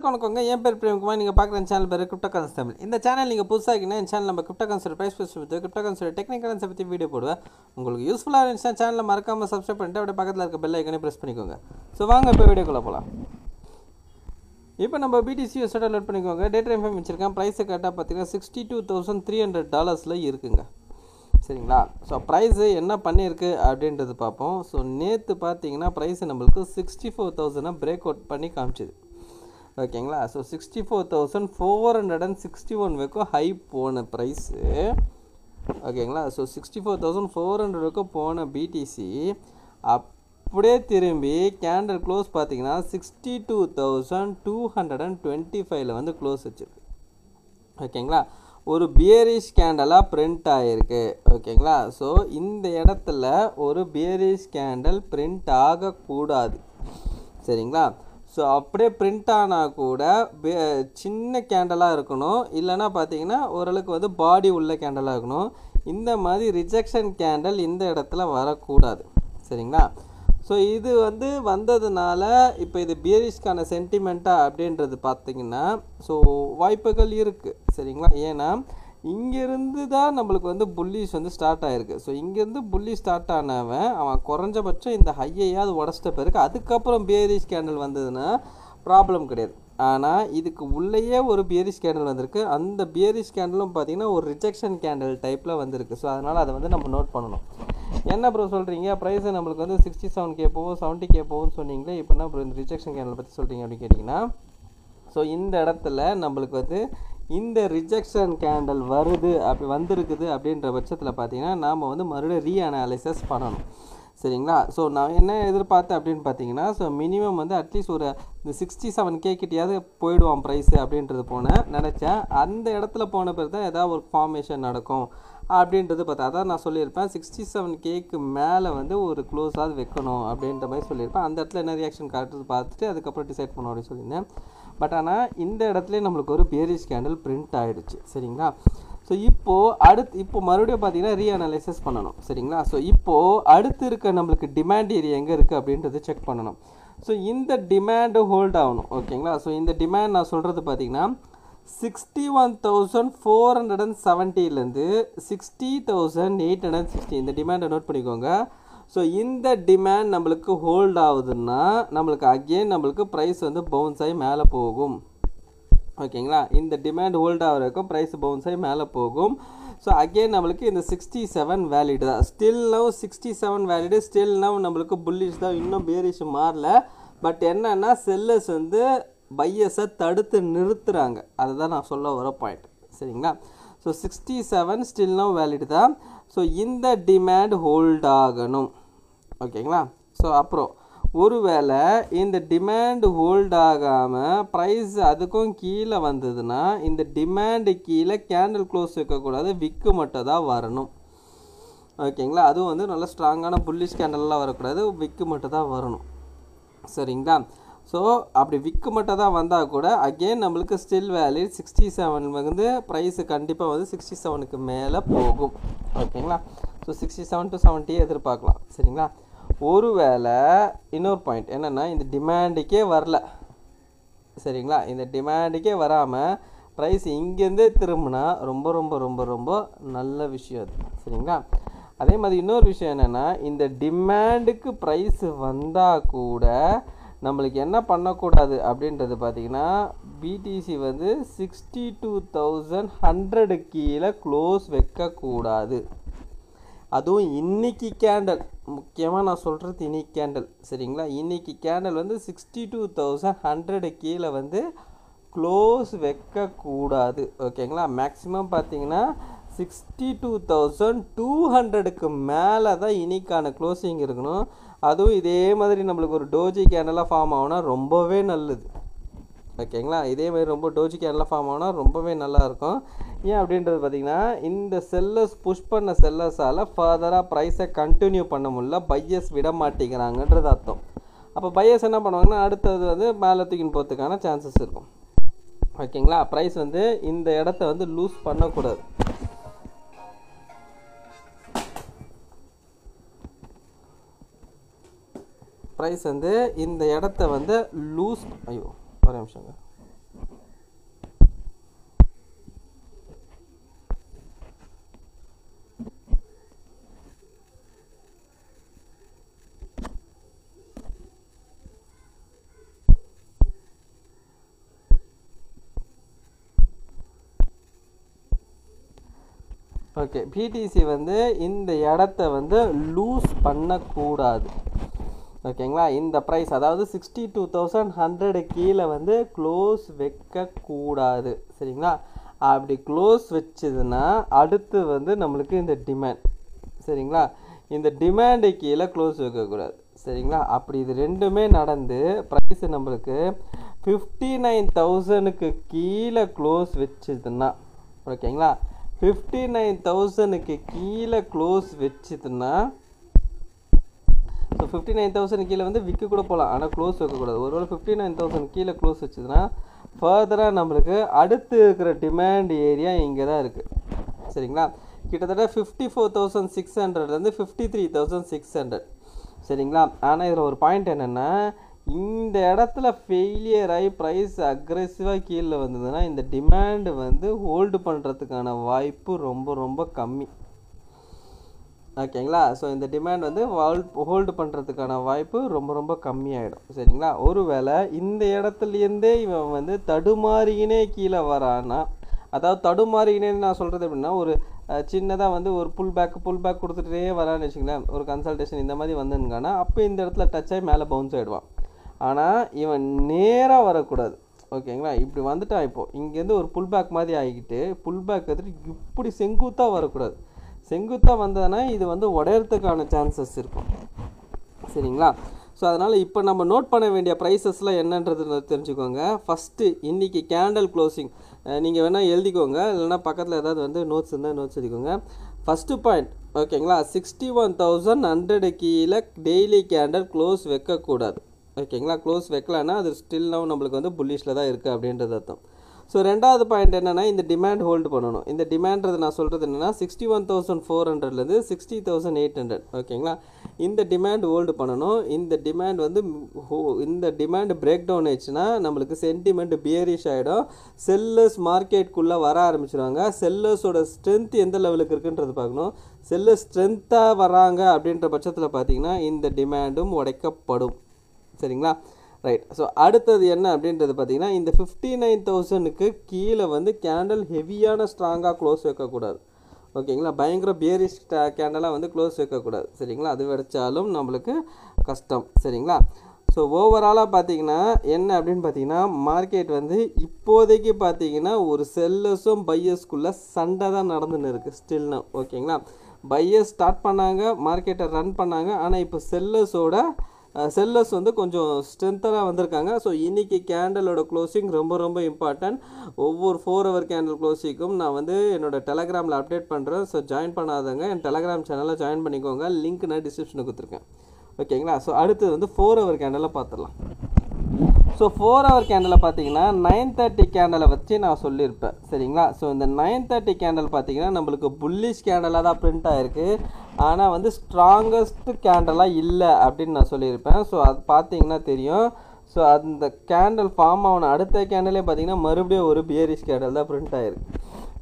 வணக்கங்க. என் பேர் பிரேம்குமார். நீங்கள் பார்க்குற சேனல் பேர் கிரிப்டோ கரன்சி தமிழ். இந்த சேனல் நீங்கள் புதுசாக இருக்கீங்கன்னா இந்த சேனல் நம்ம கிரிப்டோ கரன்சி ப்ரைஸ் பற்றி கிரிப்டோ கரன்சி டெக்னிக்கல் கரன்சி பற்றி வீடியோ போடுவேன். உங்களுக்கு யூஸ்ஃபுல்லாக இருந்துச்சுன்னா சேனலில் மறக்காமல் சப்ஸ்கிரைப் பண்ணிட்டு அப்படியே பக்கத்தில் இருக்க பெல் ஐக்கனே ப்ரெஸ் பண்ணிக்கோங்க. ஸோ வாங்க இப்போ வீடியோக்குள்ளே போகலாம். இப்போ நம்ம பிடிசி வெப்சைட்டை லோட் பண்ணிக்கோங்க. டேட்டா இன்ஃபார்ம் வச்சுருக்கேன். ப்ரைஸை கரெக்டாக பார்த்தீங்கன்னா $62,300 இருக்குங்க. சரிங்களா? ஸோ ப்ரைஸு என்ன பண்ணியிருக்கு அப்படின்றது பார்ப்போம். ஸோ நேற்று பார்த்தீங்கன்னா ப்ரைஸு நம்மளுக்கு 64,000 பிரேக் அவுட் பண்ணி காமிச்சிது. ஓகேங்களா? ஸோ 64,461 வரைக்கும் ஹை போன ப்ரைஸு. ஓகேங்களா? ஸோ 64,400 வரைக்கும் போன பிடிசி அப்படியே திரும்பி கேண்டல் க்ளோஸ் பார்த்தீங்கன்னா 62,225 வந்து க்ளோஸ் வச்சுருக்கு. ஓகேங்களா? ஒரு பியரிஷ் கேண்டலாக பிரிண்ட் ஆகிருக்கு. ஓகேங்களா? ஸோ இந்த இடத்துல ஒரு பியரிஷ் கேண்டல் பிரிண்ட் ஆகக்கூடாது. சரிங்களா? ஸோ அப்படியே பிரிண்ட் ஆனால் கூட சின்ன கேண்டலாக இருக்கணும். இல்லைனா பார்த்தீங்கன்னா ஓரளவுக்கு வந்து பாடி உள்ள கேண்டலாக இருக்கணும். இந்த மாதிரி ரிஜெக்ஷன் கேண்டல் இந்த இடத்துல வரக்கூடாது. சரிங்களா? ஸோ இது வந்து வந்ததுனால இப்போ இது பியரிஷ்கான சென்டிமெண்ட்டாக அப்படின்றது பார்த்தீங்கன்னா ஸோ வாய்ப்புகள் இருக்குது. சரிங்களா? ஏன்னா இங்கேருந்து தான் நம்மளுக்கு வந்து புல்லிஷ் வந்து ஸ்டார்ட் ஆகிருக்கு. ஸோ இங்கேருந்து புல்லிஷ் ஸ்டார்ட் அவன் குறைஞ்சபட்சம் இந்த ஹையையாவது உடச்சிட்ட பிறகு அதுக்கப்புறம் பியரிஷ் கேண்டல் வந்ததுன்னா ப்ராப்ளம் கிடையாது. ஆனால் இதுக்கு உள்ளேயே ஒரு பியரிஷ் கேண்டல் வந்திருக்கு. அந்த பியரிஷ் கேண்டலும் பார்த்திங்கன்னா ஒரு ரிஜெக்ஷன் கேண்டல் டைப்பில் வந்திருக்கு. ஸோ அதனால் அதை வந்து நம்ம நோட் பண்ணணும். என்ன ப்ரோ சொல்கிறீங்க, ப்ரைஸை நம்மளுக்கு வந்து 67K போகும் 70K போகும்னு சொன்னீங்களே, இப்போ என்ன ப்ரோ இந்த ரிஜெக்ஷன் கேண்டல் பற்றி சொல்கிறீங்க அப்படின்னு கேட்டிங்கன்னா, ஸோ இந்த இடத்துல நம்மளுக்கு வந்து இந்த ரிஜெக்ஷன் கேண்டல் வருது அப்படி வந்திருக்குது அப்படின்ற பட்சத்தில் பார்த்தீங்கன்னா நாம் வந்து மறுபடியும் ரீஅனாலிசிஸ் பண்ணணும். சரிங்களா? ஸோ நான் என்ன எதிர்பார்த்தேன் அப்படின்னு பார்த்தீங்கன்னா ஸோ மினிமம் வந்து அட்லீஸ்ட் ஒரு இந்த 67K கிட்டையாவது போயிடுவான் ப்ரைஸு அப்படின்றது நினச்சேன். அந்த இடத்துல போன பிறகு தான் ஏதாவது ஒரு ஃபார்மேஷன் நடக்கும் அப்படின்றது பார்த்தா அதான் நான் சொல்லியிருப்பேன் 67Kக்கு மேலே வந்து ஒரு க்ளோஸாவது வைக்கணும் அப்படின்ற மாதிரி சொல்லியிருப்பேன். அந்த இடத்துல என்ன ரியாக்ஷன் காட்டுறது பார்த்துட்டு அதுக்கப்புறம் டிசைட் பண்ணோம் அப்படின்னு சொல்லியிருந்தேன். பட் ஆனால் இந்த இடத்துல நம்மளுக்கு ஒரு பியரிஷ் கேண்டல் பிரிண்ட் ஆகிடுச்சு. சரிங்களா? ஸோ இப்போ மறுபடியும் பார்த்தீங்கன்னா ரீஅனாலிசிஸ் பண்ணணும். சரிங்களா? ஸோ இப்போது அடுத்து இருக்க நம்மளுக்கு டிமாண்ட் ஏரியா எங்கே இருக்குது அப்படின்றது செக் பண்ணணும். ஸோ இந்த டிமாண்டு ஹோல்ட் ஆகணும். ஓகேங்களா? ஸோ இந்த டிமாண்ட் நான் சொல்கிறது பார்த்தீங்கன்னா 61,470லேருந்து 60,860 இந்த டிமாண்டை நோட் பண்ணிக்கோங்க. ஸோ இந்த டிமாண்ட் நம்மளுக்கு ஹோல்ட் ஆகுதுன்னா நம்மளுக்கு அகெயின் நம்மளுக்கு ப்ரைஸ் வந்து பவுன்ஸ் ஆகி மேலே போகும். ஓகேங்களா? இந்த டிமாண்ட் ஹோல்ட் ஆகிற வரைக்கும் ப்ரைஸ் பவுன்ஸ் ஆகி மேலே போகும். ஸோ அகெயின் நம்மளுக்கு இந்த 67 வேலிடு தான். Still now 67 valid. Still now நம்மளுக்கு புல்லிஷ் தான், இன்னும் பேரிஷ் மாறல. பட் என்னன்னா செல்லர்ஸ் வந்து பையர்ஸை தடுத்து நிறுத்துகிறாங்க. அதுதான் நான் சொல்ல வர பாயிண்ட். சரிங்களா? ஸோ 67 ஸ்டில் நவ் வேலிடு தான். ஸோ இந்த டிமாண்ட் ஹோல்ட் ஆகணும். ஓகேங்களா? ஸோ அப்புறம் ஒருவேளை இந்த டிமாண்ட் ஹோல்ட் ஆகாமல் ப்ரைஸ் அதுக்கும் கீழே வந்ததுன்னா இந்த டிமாண்டு கீழே கேண்டில் க்ளோஸ் வைக்கக்கூடாது, விக்கு மட்டும் தான் வரணும். ஓகேங்களா? அதுவும் வந்து நல்ல ஸ்ட்ராங்கான புல்லிஷ் கேண்டல்லாம் வரக்கூடாது, விக்கு மட்டும் தான் வரணும். சரிங்களா? ஸோ அப்படி விக்கு மட்டும் தான் வந்தால் கூட அகெயின் நம்மளுக்கு ஸ்டில் வேலிட் 67 வந்து ப்ரைஸு கண்டிப்பாக வந்து 67க்கு மேலே போகும். ஓகேங்களா? ஸோ 67 to 70 எதிர்பார்க்கலாம். சரிங்களா? ஒருவேளை இன்னொரு பாயிண்ட் என்னென்னா இந்த டிமாண்டுக்கே வரல. சரிங்களா? இந்த டிமாண்டுக்கே வராமல் ப்ரைஸ் இங்கேருந்தே திரும்பினா ரொம்ப ரொம்ப ரொம்ப ரொம்ப நல்ல விஷயம் அது. சரிங்களா? அதே மாதிரி இன்னொரு விஷயம் என்னென்னா இந்த டிமாண்டுக்கு ப்ரைஸ் வந்தால் கூட நம்மளுக்கு என்ன பண்ணக்கூடாது அப்படின்றது பார்த்திங்கன்னா பிடிசி வந்து 62,100 கீழே க்ளோஸ் வைக்கக்கூடாது. அதுவும் இன்றைக்கி கேண்டல் முக்கியமாக நான் சொல்கிறது இன்னைக்கு கேண்டல். சரிங்களா? இன்றைக்கி கேண்டல் வந்து 62,100 கீழே வந்து க்ளோஸ் வைக்கக்கூடாது. ஓகேங்களா? மேக்ஸிமம் பார்த்தீங்கன்னா 62,200க்கு மேலே தான் இன்னைக்கான க்ளோசிங் இருக்கணும். அதுவும் இதே மாதிரி நம்மளுக்கு ஒரு டோஜி கேண்டலாக ஃபார்ம் ஆகுனா ரொம்பவே நல்லது. ஓகேங்களா? இதே மாதிரி ரொம்ப டோஜி கேண்டலாக ஃபார்ம் ஆகுனா ரொம்பவே நல்லாயிருக்கும். ஏன் அப்படின்றது பார்த்திங்கன்னா இந்த செல்லர்ஸ் புஷ் பண்ண செல்லர்ஸால் ஃபர்தராக ப்ரைஸை கண்டினியூ பண்ண முடியல, பையர்ஸ் விட மாட்டேங்கிறாங்கன்றது அர்த்தம். அப்போ பையர்ஸ் என்ன பண்ணுவாங்கன்னா அடுத்தது வந்து மேலே தூக்கின்னு போகிறதுக்கான சான்சஸ் இருக்கும். ஓகேங்களா? ப்ரைஸ் வந்து இந்த இடத்த வந்து லூஸ் பண்ணக்கூடாது. ப்ரைஸ் வந்து இந்த இடத்த வந்து லூஸ் ஒரு நிமிஷங்க ஓகே, பிடிசி வந்து இந்த இடத்த வந்து லூஸ் பண்ணக்கூடாது. ஓகேங்களா, இந்த ப்ரைஸ் அதாவது 62,100 கீழே வந்து க்ளோஸ் வைக்கக்கூடாது. சரிங்களா, அப்படி க்ளோஸ் வச்சதுன்னா அடுத்து வந்து நம்மளுக்கு இந்த டிமாண்ட். சரிங்களா, இந்த டிமாண்டு கீழே க்ளோஸ் வைக்கக்கூடாது. சரிங்களா, அப்படி இது ரெண்டுமே நடந்து ப்ரைஸ் நம்மளுக்கு 59,000க்கு கீழே க்ளோஸ் வச்சதுன்னா, ஓகேங்களா, 59,000க்கு கீழே க்ளோஸ் வச்சதுன்னா, ஸோ 59,000 கீழே வந்து விற்க கூட போகலாம், ஆனால் க்ளோஸ் வைக்கக்கூடாது. ஒருவேளை 59,000 கீழே க்ளோஸ் வச்சதுன்னா ஃபர்தராக நம்மளுக்கு அடுத்து இருக்கிற டிமாண்ட் ஏரியா இங்கே தான் இருக்குது. சரிங்களா, கிட்டத்தட்ட 54,600லேருந்து 53,600. சரிங்களா, ஆனால் இதில் ஒரு பாயிண்ட் என்னென்னா, இந்த இடத்துல ஃபெயிலியர் ஆகி ப்ரைஸ் அக்ரெசிவாக கீழே வந்ததுன்னா இந்த டிமாண்டு வந்து ஹோல்டு பண்ணுறதுக்கான வாய்ப்பு ரொம்ப ரொம்ப கம்மி. ஓகேங்களா, ஸோ இந்த டிமாண்ட் வந்து ஹோல்டு பண்ணுறதுக்கான வாய்ப்பு ரொம்ப ரொம்ப கம்மியாயிடும். சரிங்களா, ஒருவேளை இந்த இடத்துலேருந்தே இவன் வந்து தடுமாறினே கீழே வரானா, அதாவது தடுமாறினேன்னு நான் சொல்கிறது எப்படின்னா, ஒரு சின்னதாக வந்து ஒரு புல் பேக் கொடுத்துட்டே வரான்னு வச்சுங்களேன், ஒரு கன்சல்டேஷன் இந்த மாதிரி வந்துருக்கானா, அப்போ இந்த இடத்துல டச் ஆகி மேலே பவுன்ஸ் ஆகிடுவான். ஆனால் இவன் நேராக வரக்கூடாது. ஓகேங்களா, இப்படி வந்துட்டான். இப்போது இங்கேருந்து ஒரு புல் பேக் மாதிரி ஆகிக்கிட்டு புல் பேக் எடுத்துகிட்டு இப்படி செங்குத்தாக வரக்கூடாது. செங்குத்தாக வந்ததுன்னா இது வந்து உடையறதுக்கான சான்சஸ் இருக்கும். சரிங்களா, ஸோ அதனால் இப்போ நம்ம நோட் பண்ண வேண்டிய ப்ரைஸஸ்லாம் என்னன்றது தெரிஞ்சுக்கோங்க. ஃபஸ்ட்டு இன்றைக்கி கேண்டல் க்ளோசிங் நீங்கள் வேணால் எழுதிக்கோங்க, இல்லைனா பக்கத்தில் ஏதாவது வந்து நோட்ஸ் இருந்தால் நோட்ஸ் எழுதிக்கோங்க. ஃபஸ்ட்டு பாயிண்ட், ஓகேங்களா, 61,100 கீழே டெய்லி கேண்டல் க்ளோஸ் வைக்கக்கூடாது. ஓகேங்களா, க்ளோஸ் வைக்கலன்னா அது ஸ்டில் நவ் நம்மளுக்கு வந்து புல்லிஷில் தான் இருக்குது அப்படின்றது அர்த்தம். ஸோ ரெண்டாவது பாயிண்ட் என்னென்னா, இந்த டிமாண்ட் ஹோல்டு பண்ணணும். இந்த டிமாண்ட்றது நான் சொல்கிறது என்னென்னா 61,400லேருந்து 60,800. ஓகேங்களா, இந்த டிமாண்ட் ஹோல்டு பண்ணணும். இந்த டிமாண்ட் வந்து இந்த டிமாண்ட் பிரேக் டவுன் ஆயிடுச்சுன்னா நம்மளுக்கு சென்டிமெண்ட் பியரிஷ் ஆகிடும். செல்லர்ஸ் மார்க்கெட்டுக்குள்ளே வர ஆரம்பிச்சிடுவாங்க. செல்லர்ஸோட ஸ்ட்ரென்த் எந்த லெவலுக்கு இருக்குன்றது பார்க்கணும். செல்லர்ஸ் ஸ்ட்ரென்த்தாக வராங்க அப்படின்ற பட்சத்தில் பார்த்தீங்கன்னா இந்த டிமாண்டும் உடைக்கப்படும். சரிங்களா, ரைட். ஸோ அடுத்தது என்ன அப்படின்றது பார்த்தீங்கன்னா, இந்த 59,000க்கு கீழே வந்து கேண்டல் ஹெவியான ஸ்ட்ராங்காக க்ளோஸ் வைக்கக்கூடாது. ஓகேங்களா, பயங்கர பியரிஷ் கேண்டலாக வந்து க்ளோஸ் வைக்கக்கூடாது. சரிங்களா, அது வச்சாலும் நம்மளுக்கு கஷ்டம். சரிங்களா, ஸோ ஓவராலாக பார்த்தீங்கன்னா என்ன அப்படின்னு பார்த்தீங்கன்னா, மார்க்கெட் வந்து இப்போதைக்கு பார்த்தீங்கன்னா ஒரு செல்லர்ஸும் பையர்ஸ்குள்ளே சண்டை தான் நடந்துன்னு இருக்குது ஸ்டில்னு. ஓகேங்களா, பையர்ஸ் ஸ்டார்ட் பண்ணாங்க, மார்க்கெட்டை ரன் பண்ணாங்க. ஆனால் இப்போ செல்லர்ஸ் வந்து கொஞ்சம் ஸ்ட்ரென்த்தனாக வந்திருக்காங்க. ஸோ இன்றைக்கி கேண்டலோட க்ளோசிங் ரொம்ப ரொம்ப இம்பார்ட்டன்ட். ஒவ்வொரு 4 ஹவர் கேண்டல் க்ளோசிங்கும் நான் வந்து என்னோடய டெலகிராமில் அப்டேட் பண்ணுறேன். ஸோ ஜாயின் பண்ணாதவங்க என் டெலகிராம் சேனலில் ஜாயின் பண்ணிக்கோங்க. லிங்க் நான் டிஸ்கிரிப்ஷனுக்கு கொடுத்துருக்கேன். ஓகேங்களா, ஸோ அடுத்தது வந்து 4 ஹவர் கேண்டலில் பார்த்துடலாம். ஸோ 4 ஹவர் கேண்டலை பார்த்தீங்கன்னா 9:30 கேண்டலை வச்சு நான் சொல்லியிருப்பேன். சரிங்களா, ஸோ இந்த 9:30 கேண்டல் பார்த்தீங்கன்னா நம்மளுக்கு புல்லிஷ் கேண்டலாக தான் பிரிண்ட் ஆகிருக்கு. ஆனால் வந்து ஸ்ட்ராங்கஸ்ட் கேண்டலாக இல்லை அப்படின்னு நான் சொல்லியிருப்பேன். ஸோ அது பார்த்தீங்கன்னா தெரியும். ஸோ அந்த கேண்டல் ஃபார்ம் ஆன அடுத்த கேண்டலே பார்த்தீங்கன்னா மறுபடியும் ஒரு பியரிஷ் கேண்டல் தான் பிரிண்ட் ஆகிருக்கு.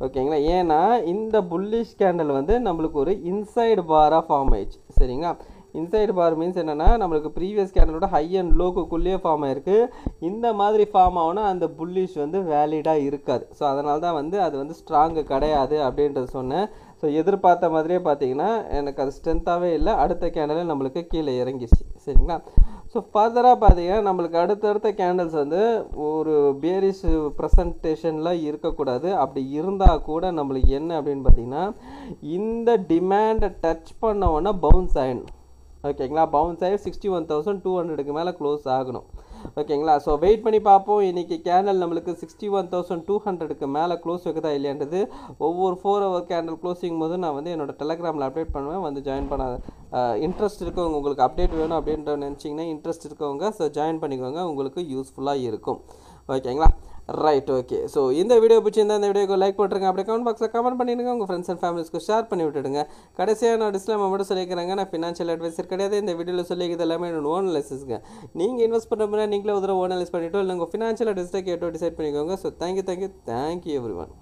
ஓகேங்களா, ஏன்னா இந்த புல்லிஷ் கேண்டல் வந்து நம்மளுக்கு ஒரு இன்சைடு பாராக ஃபார்ம் ஆயிடுச்சு. சரிங்களா, இன்சைடு பார் மீன்ஸ் என்னென்னா நம்மளுக்கு ப்ரீவியஸ் கேண்டலோட ஹை அண்ட் லோக்குள்ளேயே ஃபார்ம் ஆகிருக்கு. இந்த மாதிரி ஃபார்ம் ஆகுனா அந்த புல்லிஷ் வந்து வேலிடாக இருக்காது. ஸோ அதனால தான் வந்து அது வந்து ஸ்ட்ராங்கு கிடையாது அப்படின்றது சொன்னேன். ஸோ எதிர்பார்த்த மாதிரியே பார்த்தீங்கன்னா எனக்கு அது ஸ்ட்ரென்த்தாகவே இல்லை. அடுத்த கேண்டலே நம்மளுக்கு கீழே இறங்கிடுச்சு. சரிங்களா, ஸோ ஃபர்தராக பார்த்தீங்கன்னா நம்மளுக்கு அடுத்தடுத்த கேண்டல்ஸ் வந்து ஒரு பியரிஷ் ப்ரெசன்டேஷனில் இருக்கக்கூடாது. அப்படி இருந்தால் கூட நம்மளுக்கு என்ன அப்படின்னு பார்த்தீங்கன்னா இந்த டிமாண்டை டச் பண்ண உடனே பவுன்ஸ் ஆகிடணும். ஓகேங்களா, பவுன்ஸ் ஆகி 61,200க்கு மேலே க்ளோஸ் ஆகணும். ஓகேங்களா, ஸோ வெயிட் பண்ணி பார்ப்போம். இன்றைக்கி கேண்டல் நம்மளுக்கு 61,200க்கு மேலே க்ளோஸ் வைக்கதா இல்லையான்றது ஒவ்வொரு 4 ஹவர் கேண்டல் க்ளோசிங் போது நான் வந்து என்னோட டெலகிராமில் அப்டேட் பண்ணுவேன். வந்து ஜாயின் பண்ண இன்ட்ரெஸ்ட் இருக்கவங்க, உங்களுக்கு அப்டேட் வேணும் அப்படின்ற நினச்சிங்கன்னா இன்ட்ரெஸ்ட் இருக்கவங்க ஸோ ஜாயின் பண்ணிக்கோங்க, உங்களுக்கு யூஸ்ஃபுல்லாக இருக்கும். ஓகேங்களா, ரைட். ஓகே, ஸோ இந்த வீடியோ பிடிச்சிருந்தா இந்த வீடியோக்கு லைக் பண்ணுறேங்க. அப்படியே கமெண்ட் பாக்ஸில் கமெண்ட் பண்ணிடுங்க. உங்கள் ஃப்ரெண்ட்ஸ் அண்ட் ஃபேமிலிஸ்க்கு ஷேர் பண்ணி விட்டுடுங்க. கடைசியாக நான் டிஸ்க்ளைமர் மட்டும் சொல்லிக்கிறேங்க, நான் ஃபினான்ஷியல் அட்வைசர் கிடையாது. இந்த வீடியோவில் சொல்லிக்கிறது எல்லாமே என்னோட ஓன் அனாலிசிஸ்ங்க. நீங்கள் இன்வெஸ்ட் பண்ணுற முன்னாடி நீங்களே ஒரு ஓன் அனாலிஸ் பண்ணிவிட்டோ இல்லை உங்கள் ஃபினான்ஷியல் அட்வைஸரை கேட்டோ டிசைட் பண்ணிக்கோங்க. So thank you every one.